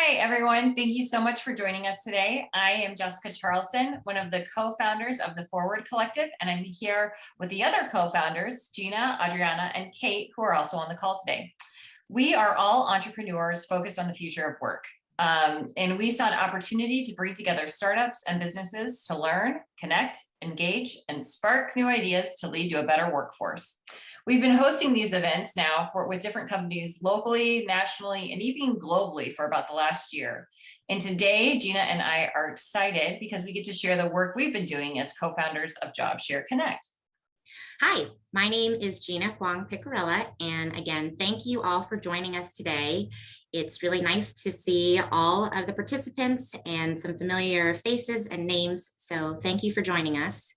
Hi, everyone. Thank you so much for joining us today. I am Jessica Charlsen, one of the co-founders of the Forward Collective, and I'm here with the other co-founders, Jina, Adriana, and Kate, who are also on the call today. We are all entrepreneurs focused on the future of work. And we saw an opportunity to bring together startups and businesses to learn, connect, engage, and spark new ideas to lead to a better workforce. We've been hosting these events now with different companies locally, nationally, and even globally for about the last year. And today, Jina and I are excited because we get to share the work we've been doing as co-founders of JobShare Connect. Hi, my name is Jina Hwang Picarella, and again, thank you all for joining us today. It's really nice to see all of the participants and some familiar faces and names, so thank you for joining us.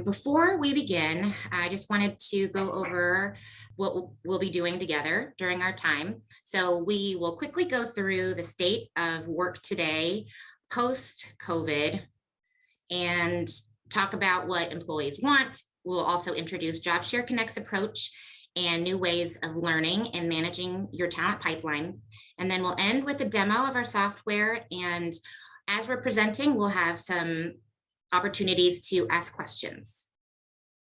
Before we begin, I just wanted to go over what we'll be doing together during our time. So we will quickly go through the state of work today, post-COVID, and talk about what employees want. We'll also introduce JobShare Connect's approach and new ways of learning and managing your talent pipeline. And then we'll end with a demo of our software. And as we're presenting, we'll have some opportunities to ask questions.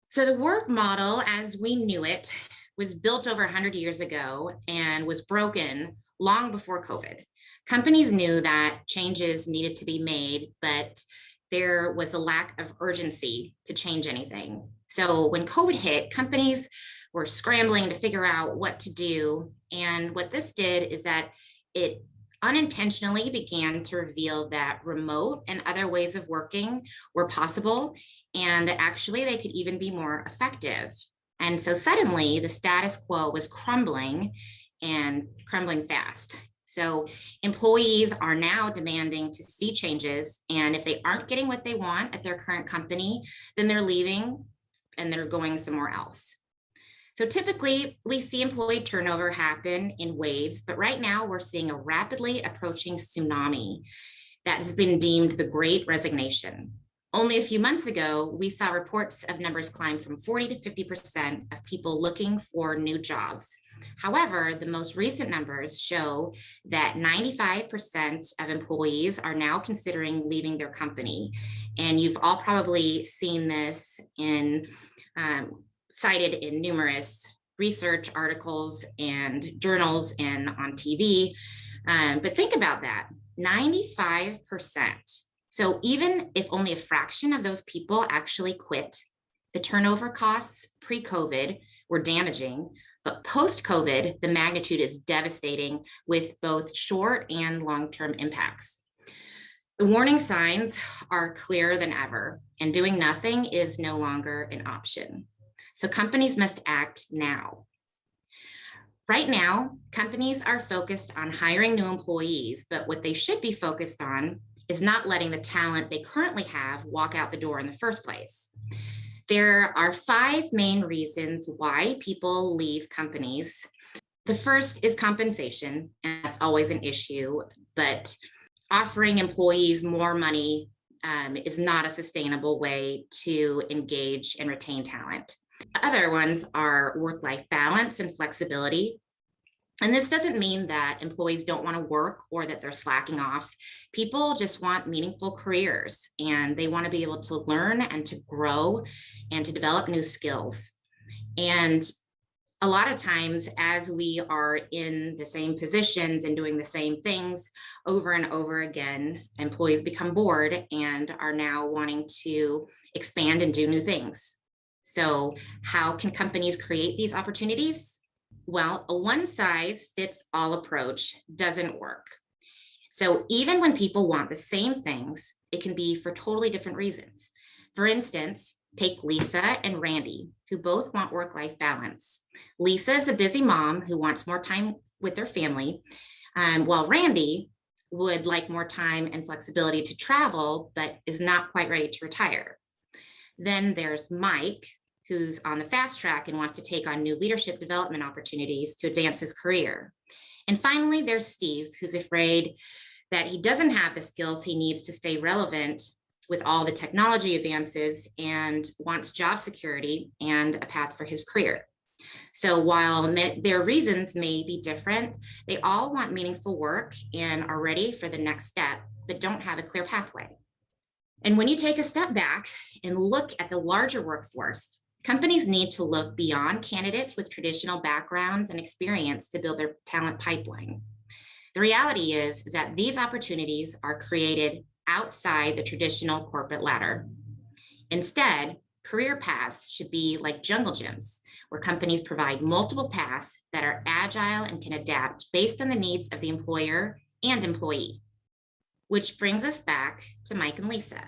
So the work model as we knew it was built over 100 years ago and was broken long before COVID. Companies knew that changes needed to be made, but there was a lack of urgency to change anything. So when COVID hit, companies were scrambling to figure out what to do. And what this did is that it unintentionally began to reveal that remote and other ways of working were possible, and that actually they could even be more effective. And so suddenly the status quo was crumbling and crumbling fast. So employees are now demanding to see changes, and if they aren't getting what they want at their current company, then they're leaving and they're going somewhere else. So typically we see employee turnover happen in waves, but right now we're seeing a rapidly approaching tsunami that has been deemed the Great Resignation. Only a few months ago, we saw reports of numbers climb from 40 to 50% of people looking for new jobs. However, the most recent numbers show that 95% of employees are now considering leaving their company. And you've all probably seen this cited in numerous research articles and journals and on TV. But think about that, 95%. So even if only a fraction of those people actually quit, the turnover costs pre-COVID were damaging, but post-COVID, the magnitude is devastating with both short and long-term impacts. The warning signs are clearer than ever, and doing nothing is no longer an option. So companies must act now. Right now, companies are focused on hiring new employees, but what they should be focused on is not letting the talent they currently have walk out the door in the first place. There are 5 main reasons why people leave companies. The first is compensation, and that's always an issue, but offering employees more money is not a sustainable way to engage and retain talent. Other ones are work-life balance and flexibility. And this doesn't mean that employees don't want to work or that they're slacking off. People just want meaningful careers, and they want to be able to learn and to grow and to develop new skills. And a lot of times, as we are in the same positions and doing the same things over and over again, employees become bored and are now wanting to expand and do new things. So how can companies create these opportunities? Well, a one-size-fits-all approach doesn't work. So even when people want the same things, it can be for totally different reasons. For instance, take Lisa and Randy, who both want work-life balance. Lisa is a busy mom who wants more time with their family, while Randy would like more time and flexibility to travel, but is not quite ready to retire. Then there's Mike, who's on the fast track and wants to take on new leadership development opportunities to advance his career. And finally, there's Steve, who's afraid that he doesn't have the skills he needs to stay relevant with all the technology advances and wants job security and a path for his career. So while their reasons may be different, they all want meaningful work and are ready for the next step, but don't have a clear pathway. And when you take a step back and look at the larger workforce, companies need to look beyond candidates with traditional backgrounds and experience to build their talent pipeline. The reality is that these opportunities are created outside the traditional corporate ladder. Instead, career paths should be like jungle gyms, where companies provide multiple paths that are agile and can adapt based on the needs of the employer and employee. Which brings us back to Mike and Lisa.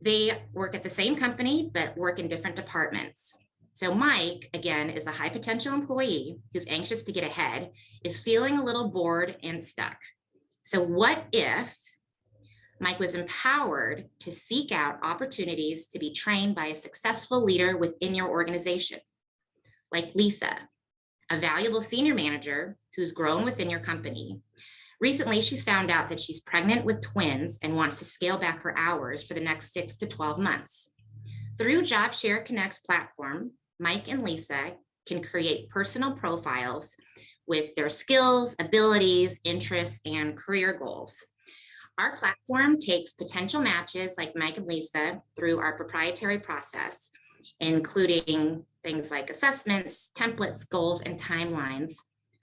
They work at the same company, but work in different departments. So Mike, again, is a high potential employee who's anxious to get ahead, is feeling a little bored and stuck. So what if Mike was empowered to seek out opportunities to be trained by a successful leader within your organization, like Lisa, a valuable senior manager who's grown within your company. Recently, she's found out that she's pregnant with twins and wants to scale back her hours for the next 6 to 12 months. Through JobShare Connect's platform, Mike and Lisa can create personal profiles with their skills, abilities, interests, and career goals. Our platform takes potential matches like Mike and Lisa through our proprietary process, including things like assessments, templates, goals, and timelines.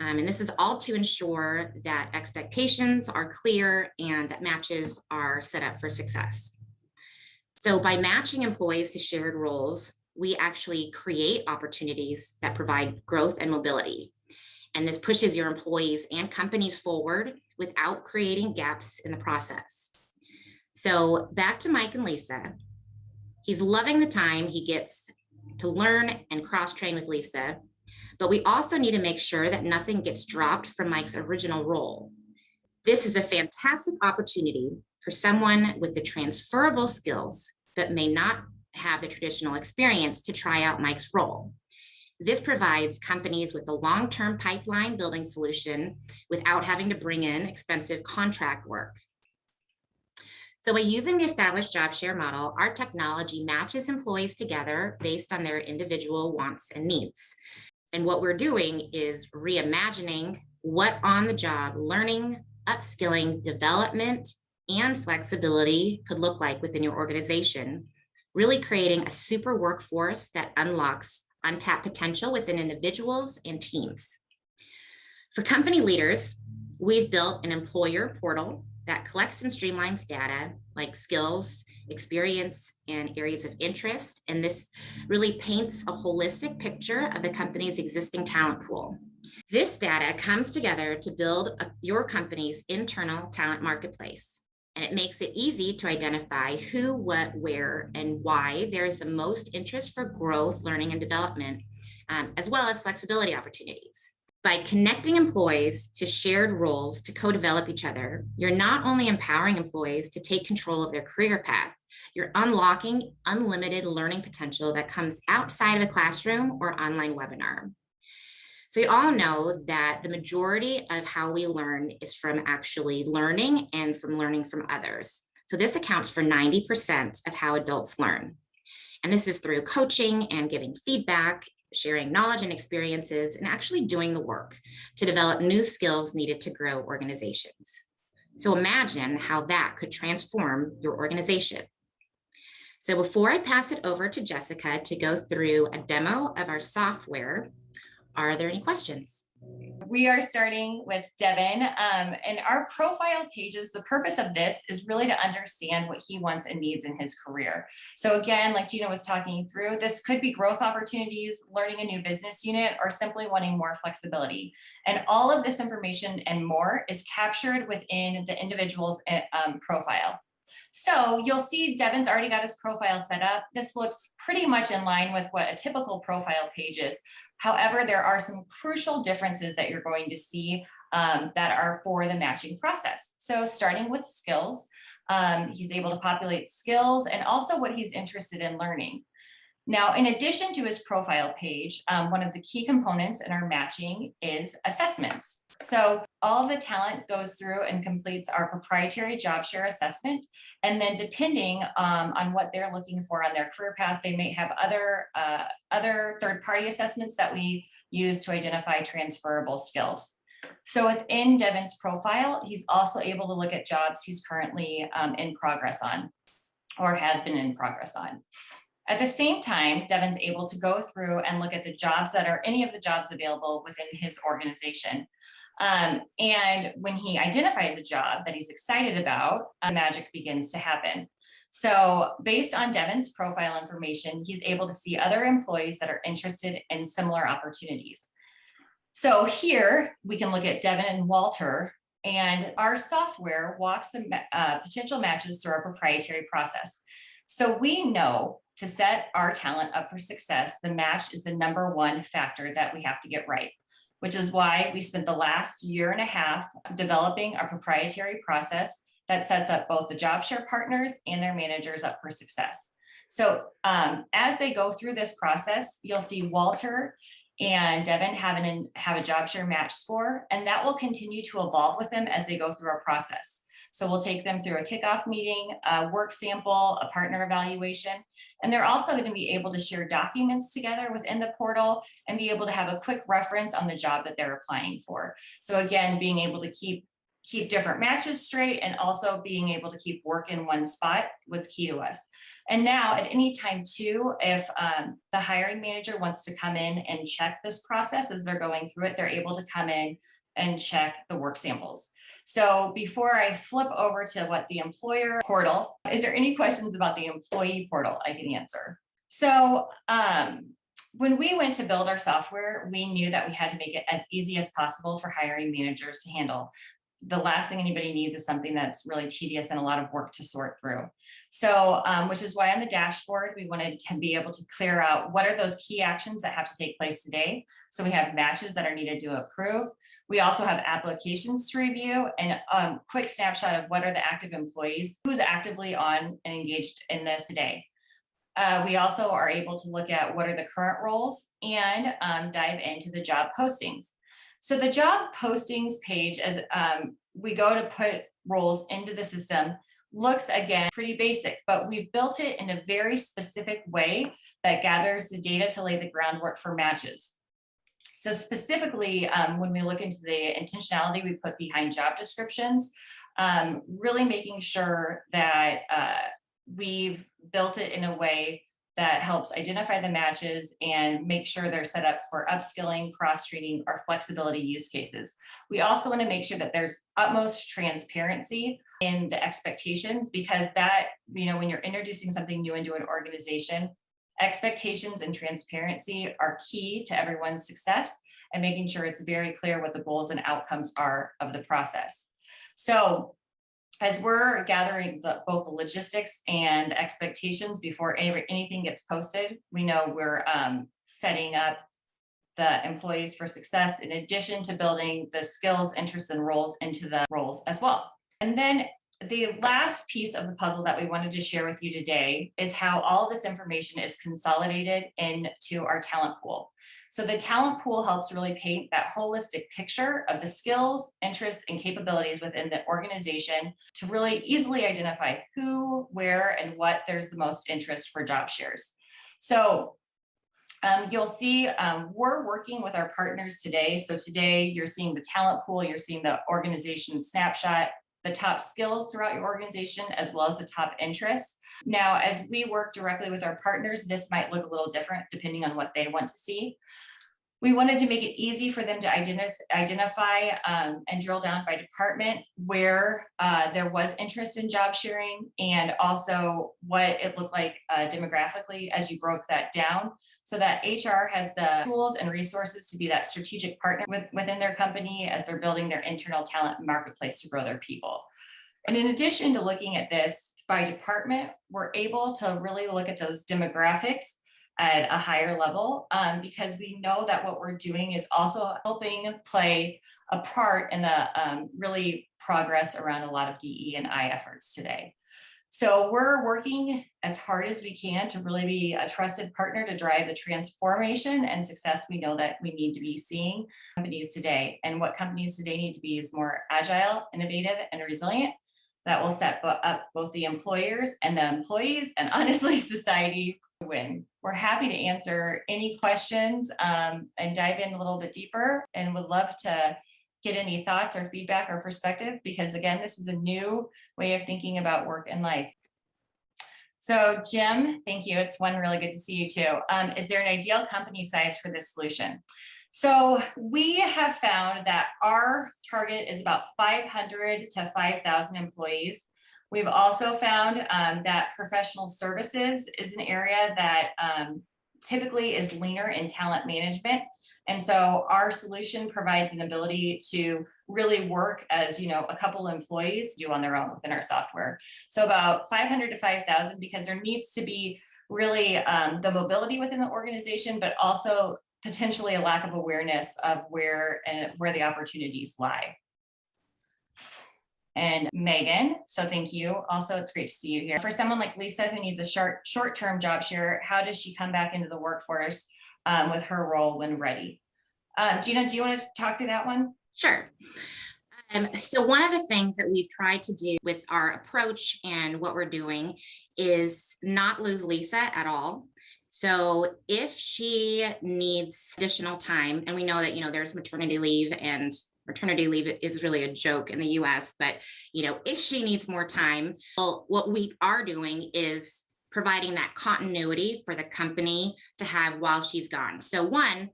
And this is all to ensure that expectations are clear and that matches are set up for success. So by matching employees to shared roles, we actually create opportunities that provide growth and mobility. And this pushes your employees and companies forward without creating gaps in the process. So back to Mike and Lisa. He's loving the time he gets to learn and cross-train with Lisa, but we also need to make sure that nothing gets dropped from Mike's original role. This is a fantastic opportunity for someone with the transferable skills, but may not have the traditional experience to try out Mike's role. This provides companies with a long-term pipeline building solution without having to bring in expensive contract work. So by using the established job share model, our technology matches employees together based on their individual wants and needs. And what we're doing is reimagining what on-the-job learning, upskilling, development, and flexibility could look like within your organization, really creating a super workforce that unlocks untapped potential within individuals and teams. For company leaders, we've built an employer portal that collects and streamlines data like skills, experience, and areas of interest. And this really paints a holistic picture of the company's existing talent pool. This data comes together to build your company's internal talent marketplace. And it makes it easy to identify who, what, where, and why there is the most interest for growth, learning, and development, as well as flexibility opportunities. By connecting employees to shared roles to co-develop each other, you're not only empowering employees to take control of their career path, you're unlocking unlimited learning potential that comes outside of a classroom or online webinar. So we all know that the majority of how we learn is from actually learning and from learning from others. So this accounts for 90% of how adults learn. And this is through coaching and giving feedback, sharing knowledge and experiences, and actually doing the work to develop new skills needed to grow organizations. So imagine how that could transform your organization. So before I pass it over to Jessica to go through a demo of our software, are there any questions? We are starting with Devin, and our profile pages, the purpose of this is really to understand what he wants and needs in his career. So again, like Jina was talking through, this could be growth opportunities, learning a new business unit, or simply wanting more flexibility. And all of this information and more is captured within the individual's profile. So you'll see Devin's already got his profile set up. This looks pretty much in line with what a typical profile page is. However, there are some crucial differences that you're going to see that are for the matching process. So starting with skills, he's able to populate skills and also what he's interested in learning. Now, in addition to his profile page, one of the key components in our matching is assessments. So all the talent goes through and completes our proprietary job share assessment. And then depending on what they're looking for on their career path, they may have other third-party assessments that we use to identify transferable skills. So within Devin's profile, he's also able to look at jobs he's currently in progress on or has been in progress on. At the same time, Devin's able to go through and look at the jobs that are any of the jobs available within his organization. And when he identifies a job that he's excited about, magic begins to happen. So based on Devin's profile information, he's able to see other employees that are interested in similar opportunities. So here we can look at Devin and Walter, and our software walks the potential matches through our proprietary process. So we know to set our talent up for success, the match is the #1 factor that we have to get right, which is why we spent the last year and a half developing our proprietary process that sets up both the job share partners and their managers up for success. So as they go through this process, you'll see Walter and Devin have a job share match score, and that will continue to evolve with them as they go through our process. So we'll take them through a kickoff meeting, a work sample, a partner evaluation, and they're also going to be able to share documents together within the portal and be able to have a quick reference on the job that they're applying for. So again, being able to keep different matches straight and also being able to keep work in one spot was key to us. And now at any time too, if the hiring manager wants to come in and check this process as they're going through it, they're able to come in and check the work samples. So before I flip over to what the employer portal, is there any questions about the employee portal I can answer? So when we went to build our software, we knew that we had to make it as easy as possible for hiring managers to handle. The last thing anybody needs is something that's really tedious and a lot of work to sort through. So, which is why on the dashboard, we wanted to be able to clear out what are those key actions that have to take place today. So we have matches that are needed to approve. We also have applications to review and a quick snapshot of what are the active employees, who's actively on and engaged in this today. We also are able to look at what are the current roles and dive into the job postings. So the job postings page, as we go to put roles into the system, looks again pretty basic, but we've built it in a very specific way that gathers the data to lay the groundwork for matches. So specifically, when we look into the intentionality we put behind job descriptions, really making sure that we've built it in a way that helps identify the matches and make sure they're set up for upskilling, cross-training, or flexibility use cases. We also want to make sure that there's utmost transparency in the expectations, because that, when you're introducing something new into an organization, expectations and transparency are key to everyone's success and making sure it's very clear what the goals and outcomes are of the process. So as we're gathering both the logistics and expectations before anything gets posted, we know we're setting up the employees for success in addition to building the skills, interests, and roles into the roles as well. And then the last piece of the puzzle that we wanted to share with you today is how all this information is consolidated into our talent pool. So the talent pool helps really paint that holistic picture of the skills, interests, and capabilities within the organization to really easily identify who, where, and what there's the most interest for job shares. So you'll see we're working with our partners today. So today you're seeing the talent pool, you're seeing the organization snapshot, the top skills throughout your organization, as well as the top interests. Now, as we work directly with our partners, this might look a little different depending on what they want to see. We wanted to make it easy for them to identify and drill down by department where there was interest in job sharing, and also what it looked like demographically as you broke that down, so that HR has the tools and resources to be that strategic partner within their company as they're building their internal talent marketplace to grow their people. And in addition to looking at this by department, we're able to really look at those demographics at a higher level, because we know that what we're doing is also helping play a part in the really progress around a lot of DE&I efforts today. So we're working as hard as we can to really be a trusted partner to drive the transformation and success we know that we need to be seeing companies today. And what companies today need to be is more agile, innovative, and resilient. That will set up both the employers and the employees, and honestly, society to win. We're happy to answer any questions and dive in a little bit deeper, and would love to get any thoughts or feedback or perspective, because again, this is a new way of thinking about work and life. So Jim, thank you. It's one really good to see you too. Is there an ideal company size for this solution? So we have found that our target is about 500 to 5,000 employees. We've also found that professional services is an area that typically is leaner in talent management. And so our solution provides an ability to really work as, a couple of employees do on their own within our software. So about 500 to 5,000, because there needs to be really the mobility within the organization, but also potentially a lack of awareness of where the opportunities lie. And Megan, so thank you. Also, it's great to see you here. For someone like Lisa who needs a short-term job share, how does she come back into the workforce with her role when ready? Jina, do you want to talk through that one? Sure. So one of the things that we've tried to do with our approach and what we're doing is not lose Lisa at all. So if she needs additional time, and we know that, there's maternity leave, and maternity leave is really a joke in the US, but, if she needs more time, well, what we are doing is providing that continuity for the company to have while she's gone. So one,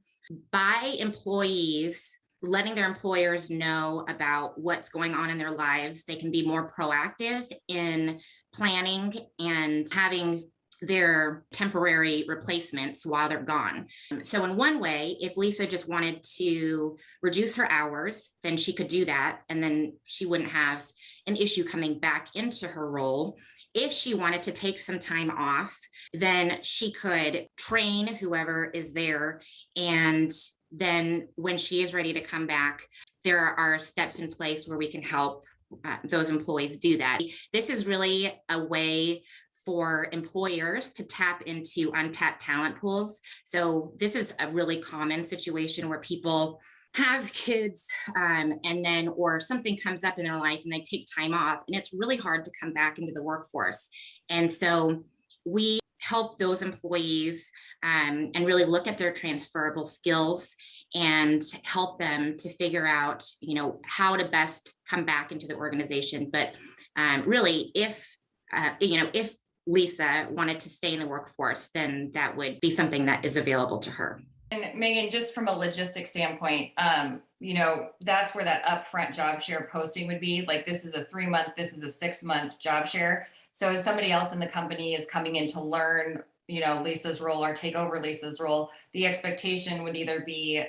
by employees letting their employers know about what's going on in their lives, they can be more proactive in planning and having their temporary replacements while they're gone. So in one way, if Lisa just wanted to reduce her hours, then she could do that, and then she wouldn't have an issue coming back into her role. If she wanted to take some time off, then she could train whoever is there, and then when she is ready to come back, there are steps in place where we can help those employees do that. This is really a way for employers to tap into untapped talent pools. So this is a really common situation where people have kids and then, or something comes up in their life and they take time off, and it's really hard to come back into the workforce. And so we help those employees and really look at their transferable skills and help them to figure out, how to best come back into the organization. But really, if Lisa wanted to stay in the workforce, then that would be something that is available to her. And Megan, just from a logistics standpoint, that's where that upfront job share posting would be. Like, this is a 3-month, this is a 6-month job share. So as somebody else in the company is coming in to learn, Lisa's role or take over Lisa's role, the expectation would either be,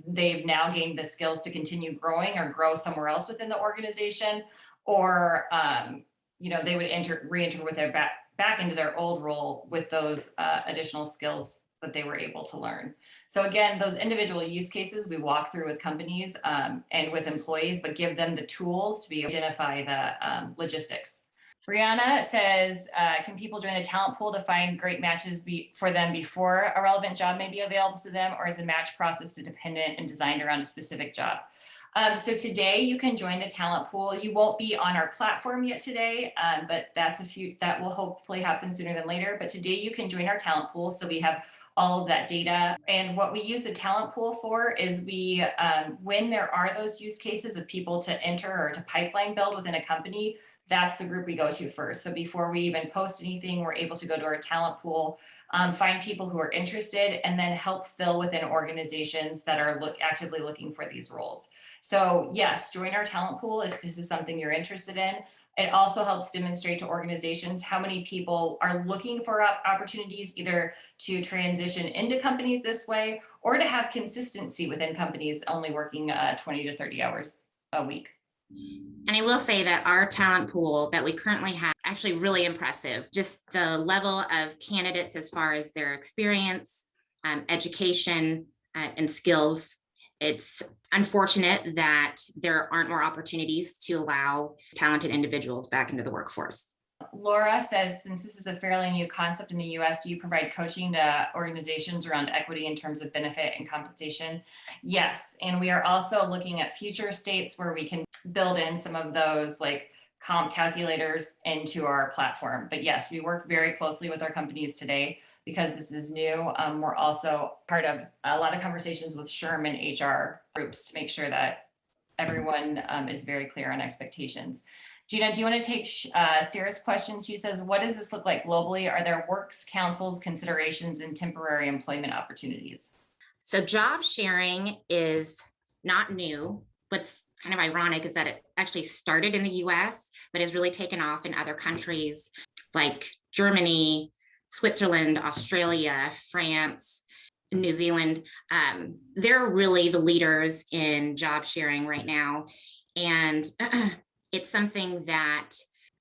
they've now gained the skills to continue growing or grow somewhere else within the organization, or, they would re-enter with their back into their old role with those additional skills that they were able to learn. So again, those individual use cases we walk through with companies and with employees, but give them the tools to be able to identify the logistics. Brianna says, can people join the talent pool to find great matches for them before a relevant job may be available to them, or is the match process dependent and designed around a specific job? So today you can join the talent pool. You won't be on our platform yet today, but that will hopefully happen sooner than later. But today you can join our talent pool. So we have all of that data. And what we use the talent pool for is when there are those use cases of people to enter or to pipeline build within a company, that's the group we go to first. So before we even post anything, we're able to go to our talent pool, find people who are interested, and then help fill within organizations that are actively looking for these roles. So yes, join our talent pool if this is something you're interested in. It also helps demonstrate to organizations how many people are looking for opportunities, either to transition into companies this way or to have consistency within companies only working 20 to 30 hours a week. And I will say that our talent pool that we currently have actually really impressive. Just the level of candidates as far as their experience, education, and skills. It's unfortunate that there aren't more opportunities to allow talented individuals back into the workforce. Laura says, since this is a fairly new concept in the US, do you provide coaching to organizations around equity in terms of benefit and compensation? Yes, and we are also looking at future states where we can build in some of those like comp calculators into our platform. But yes, we work very closely with our companies today because this is new. We're also part of a lot of conversations with SHRM and HR groups to make sure that everyone is very clear on expectations. Gina, do you want to take Sarah's question? She says, what does this look like globally? Are there works councils considerations and temporary employment opportunities? So job sharing is not new. What's kind of ironic is that it actually started in the US, but has really taken off in other countries like Germany, Switzerland, Australia, France, New Zealand. They're really the leaders in job sharing right now. And it's something that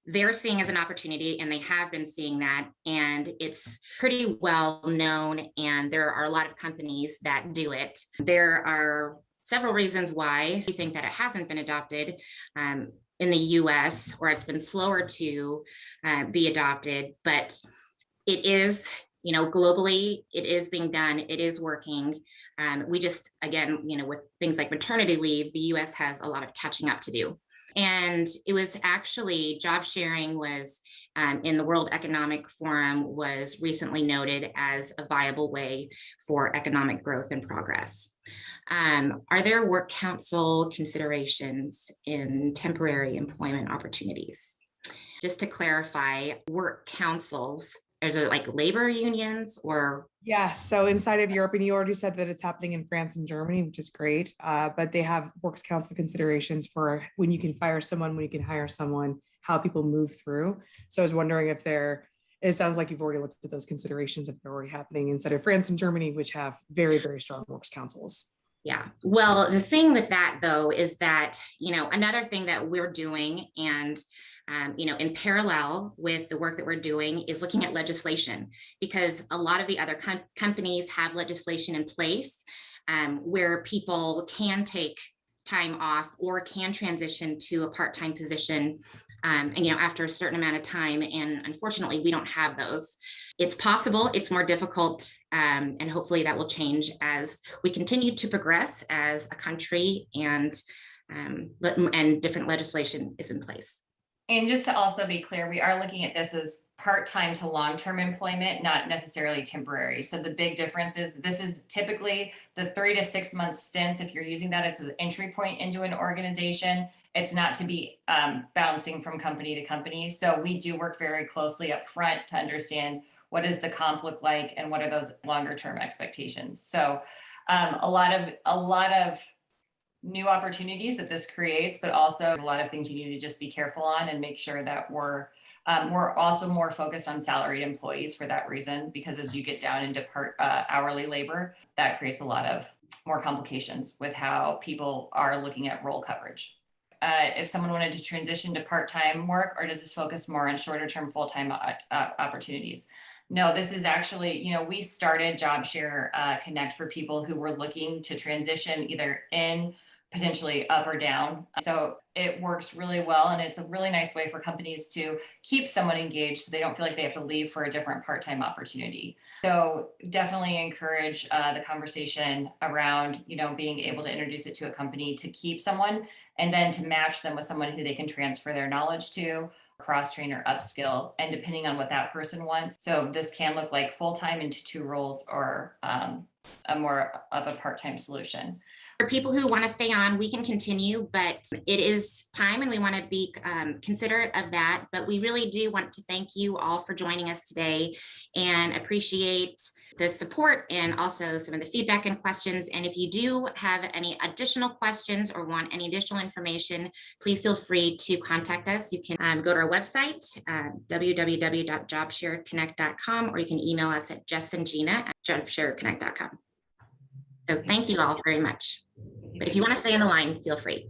they're seeing as an opportunity, and they have been seeing that, and it's pretty well known, and there are a lot of companies that do it. There are several reasons why we think that it hasn't been adopted in the US, or it's been slower to be adopted, but it is, globally, it is being done, it is working. We just, again, with things like maternity leave, the US has a lot of catching up to do. And it was actually job sharing was in the World Economic Forum was recently noted as a viable way for economic growth and progress. Are there work council considerations in temporary employment opportunities? Just to clarify, work councils, is it like labor unions or? Yeah, so inside of Europe, and you already said that it's happening in France and Germany, which is great. But they have works council considerations for when you can fire someone, when you can hire someone, how people move through. So I was wondering if it sounds like you've already looked at those considerations if they're already happening inside of France and Germany, which have very, very strong works councils. Yeah, well, the thing with that though, is that, another thing that we're doing and in parallel with the work that we're doing is looking at legislation, because a lot of the other companies have legislation in place where people can take time off or can transition to a part-time position after a certain amount of time. And unfortunately, we don't have those. It's possible, it's more difficult, and hopefully that will change as we continue to progress as a country and different legislation is in place. And just to also be clear, we are looking at this as part-time to long-term employment, not necessarily temporary. So the big difference is this is typically the 3 to 6 month stints. If you're using that, it's an entry point into an organization. It's not to be bouncing from company to company. So we do work very closely up front to understand what does the comp look like and what are those longer term expectations. So a lot of new opportunities that this creates, but also a lot of things you need to just be careful on and make sure that we're also more focused on salaried employees for that reason, because as you get down into hourly labor, that creates a lot of more complications with how people are looking at role coverage. If someone wanted to transition to part-time work, or does this focus more on shorter term full-time opportunities? No, this is actually, we started Job Share Connect for people who were looking to transition either in, potentially up or down. So it works really well. And it's a really nice way for companies to keep someone engaged so they don't feel like they have to leave for a different part-time opportunity. So definitely encourage the conversation around, being able to introduce it to a company to keep someone and then to match them with someone who they can transfer their knowledge to, cross-train or upskill, and depending on what that person wants. So this can look like full-time into 2 roles or a more of a part-time solution. For people who want to stay on, we can continue, but it is time and we want to be considerate of that. But we really do want to thank you all for joining us today and appreciate the support and also some of the feedback and questions. And if you do have any additional questions or want any additional information, please feel free to contact us. You can go to our website, www.jobshareconnect.com, or you can email us at jessandgina@jobshareconnect.com. So thank you all very much. But if you want to stay on the line, feel free.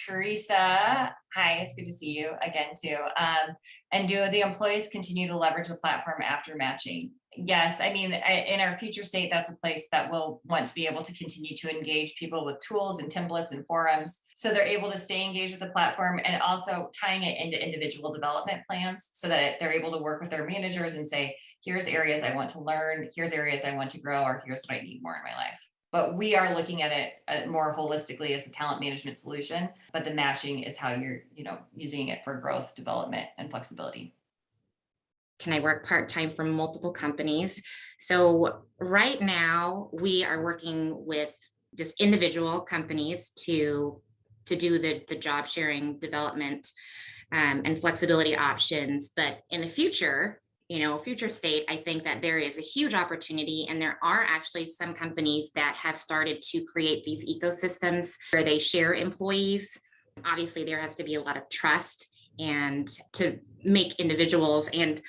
Teresa, hi, it's good to see you again too. And do the employees continue to leverage the platform after matching? Yes, I mean, in our future state, that's a place that we'll want to be able to continue to engage people with tools and templates and forums. So they're able to stay engaged with the platform, and also tying it into individual development plans so that they're able to work with their managers and say, here's areas I want to learn, here's areas I want to grow, or here's what I need more in my life. But we are looking at it more holistically as a talent management solution, but the matching is how you're, using it for growth, development, and flexibility. Can I work part-time for multiple companies? So right now we are working with just individual companies to do the job sharing development and flexibility options. But in the future, future state, I think that there is a huge opportunity, and there are actually some companies that have started to create these ecosystems where they share employees. Obviously, there has to be a lot of trust, and to make individuals and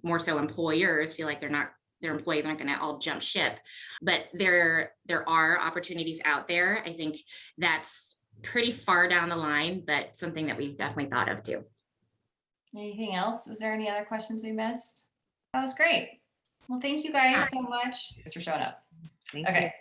more so employers feel like their employees aren't going to all jump ship. But there are opportunities out there. I think that's pretty far down the line, but something that we've definitely thought of too. Anything else? Was there any other questions we missed? That was great. Well, thank you guys so much. Thanks for showing up. Thank Okay.